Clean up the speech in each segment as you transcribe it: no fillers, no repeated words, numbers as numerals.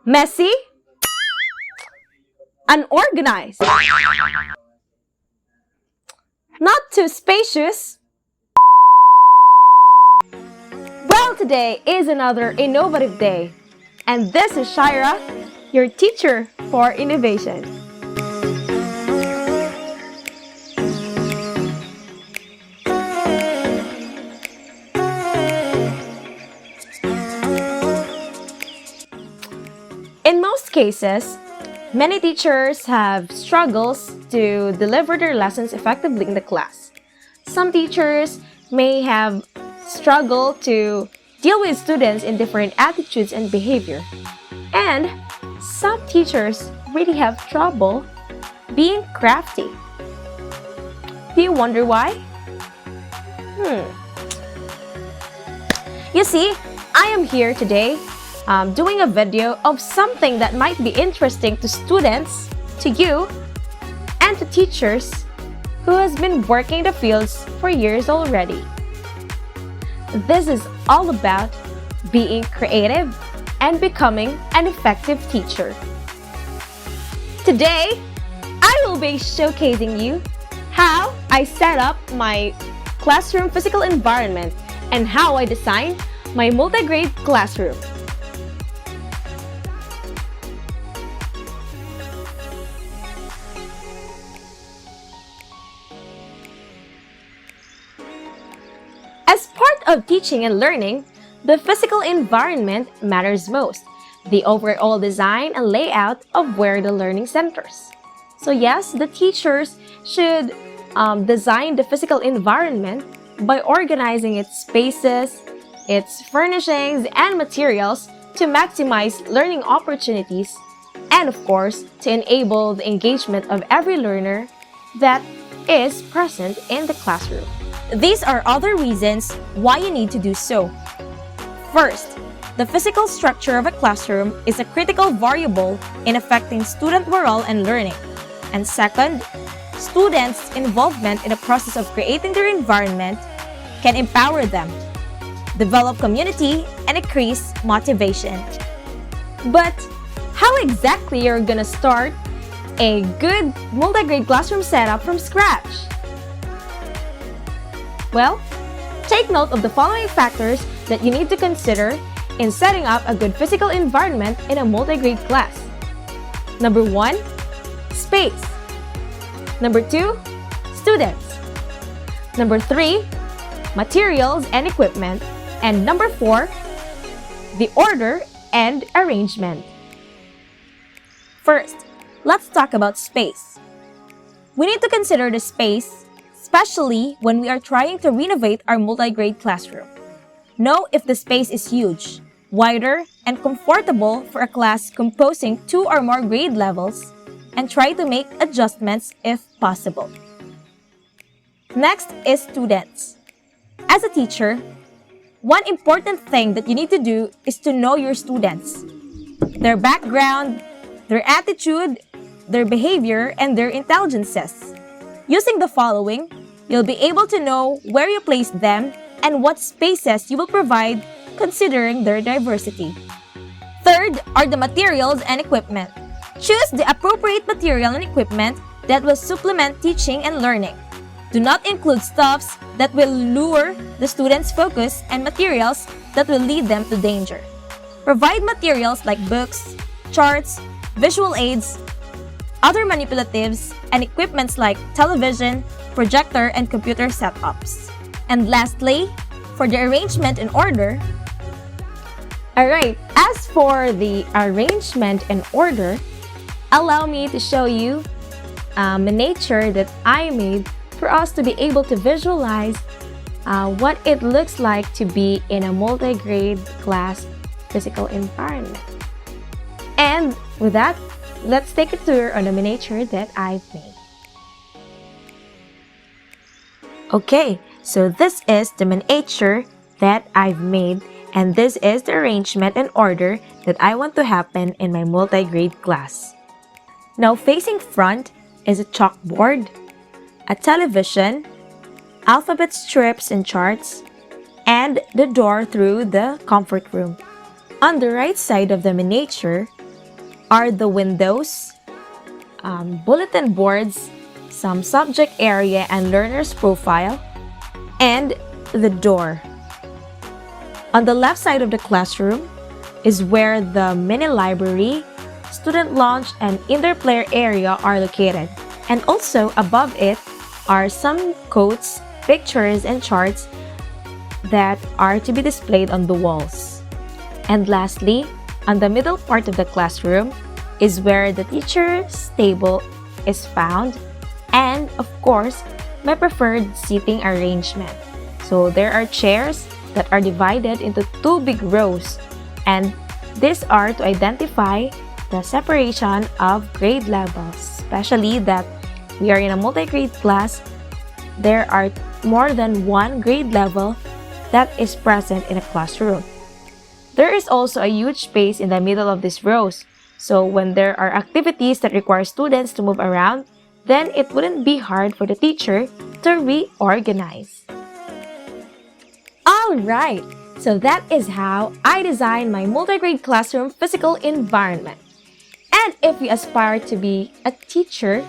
Messy, unorganized, not too spacious. Well, today is another innovative day, and this is Shira, your teacher for innovation. In most cases, many teachers have struggles to deliver their lessons effectively in the class. Some teachers may have struggled to deal with students in different attitudes and behavior. And some teachers really have trouble being crafty. Do you wonder why? You see, I am here today doing a video of something that might be interesting to students, to you, and to teachers who has been working the fields for years already. This is all about being creative and becoming an effective teacher. Today, I will be showcasing you how I set up my classroom physical environment and how I design my multi-grade classroom. As part of teaching and learning, the physical environment matters most, the overall design and layout of where the learning centers. So yes, the teachers should design the physical environment by organizing its spaces, its furnishings, and materials to maximize learning opportunities and, of course, to enable the engagement of every learner that is present in the classroom. These are other reasons why you need to do so. First, the physical structure of a classroom is a critical variable in affecting student morale and learning. And second, students' involvement in the process of creating their environment can empower them, develop community, and increase motivation. But how exactly you're gonna start a good multi-grade classroom setup from scratch? Well, take note of the following factors that you need to consider in setting up a good physical environment in a multi-grade class. Number 1, space. Number 2, students. Number 3, materials and equipment. And number 4, the order and arrangement. First, let's talk about space. We need to consider the space, especially when we are trying to renovate our multi-grade classroom. Know if the space is huge, wider, and comfortable for a class composing 2 or more grade levels, and try to make adjustments if possible. Next is students. As a teacher, one important thing that you need to do is to know your students, their background, their attitude, their behavior, and their intelligences. Using the following, you'll be able to know where you place them and what spaces you will provide considering their diversity. Third are the materials and equipment. Choose the appropriate material and equipment that will supplement teaching and learning. Do not include stuffs that will lure the students' focus and materials that will lead them to danger. Provide materials like books, charts, visual aids, other manipulatives, and equipments like television, projector, and computer setups. And lastly, for the arrangement and order, as for the arrangement and order, allow me to show you a miniature that I made for us to be able to visualize what it looks like to be in a multi-grade class physical environment. And with that, let's take a tour on the miniature that I've made. Okay, so this is the miniature that I've made, and this is the arrangement and order that I want to happen in my multi-grade class. Now, facing front is a chalkboard, a television, alphabet strips and charts, and the door through the comfort room. On the right side of the miniature, are the windows, bulletin boards, some subject area and learner's profile, and the door. On the left side of the classroom is where the mini library, student lounge, and indoor player area are located. And also above it are some quotes, pictures, and charts that are to be displayed on the walls. And lastly, on the middle part of the classroom is where the teacher's table is found, and of course, my preferred seating arrangement. So there are chairs that are divided into two big rows, and these are to identify the separation of grade levels, especially that we are in a multi-grade class. There are more than one grade level that is present in a classroom. There is also a huge space in the middle of these rows, so when there are activities that require students to move around, then it wouldn't be hard for the teacher to reorganize. Alright, so that is how I design my multi-grade classroom physical environment. And if you aspire to be a teacher,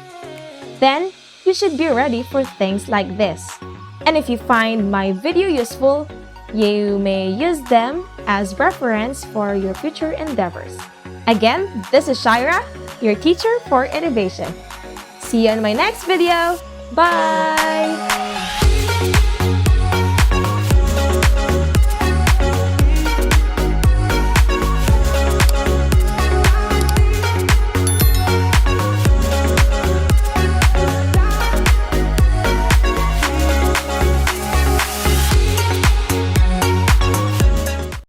then you should be ready for things like this. And if you find my video useful, you may use them as reference for your future endeavors. Again, this is Shaira, your teacher for innovation. See you in my next video. Bye!